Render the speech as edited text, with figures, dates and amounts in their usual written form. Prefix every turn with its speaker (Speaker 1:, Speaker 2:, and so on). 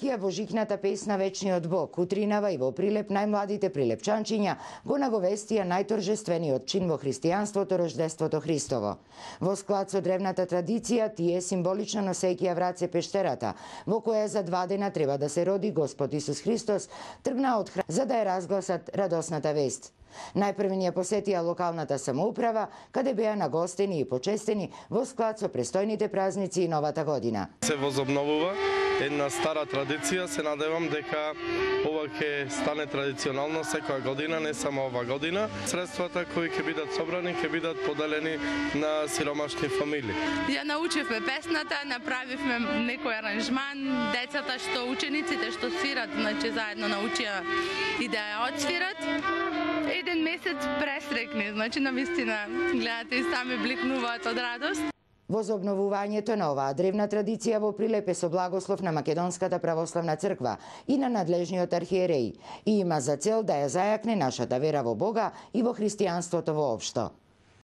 Speaker 1: Пеvaјќи ја во жикната песна Вечниот Бог, утринава и во Прилеп најмладите прилепчанчиња го наговестија најторжествениот чин во христијанството, рождеството Христово. Во склад со древната традиција, тие символично носејќи ја в раце пештерата, во која за 2 дена треба да се роди Господ Исус Христос, тргнаа од храм за да ја разгласат радосната вест. Најпрви ни ја посетија локалната самоуправа, каде беа нагостени и почестени во склад со престојните празници и новата година.
Speaker 2: Се возобновува една стара традиција, се надевам дека ова ќе стане традиционално секоја година, не само ова година. Средствата кои ќе бидат собрани, ќе бидат поделени на сиромашни фамилии.
Speaker 3: Ја научивме песната, направивме некој аранжман, децата учениците што свират, значи заедно научија и да ја отсвират. Еден месец пресрекни, значи навистина гледате и сами бликнуваат од радост.
Speaker 1: Возобновувањето на оваа древна традиција во Прилеп е со благослов на Македонската православна црква и на надлежниот архиереј и има за цел да ја зајакне нашата вера во Бога и во христијанството воопшто.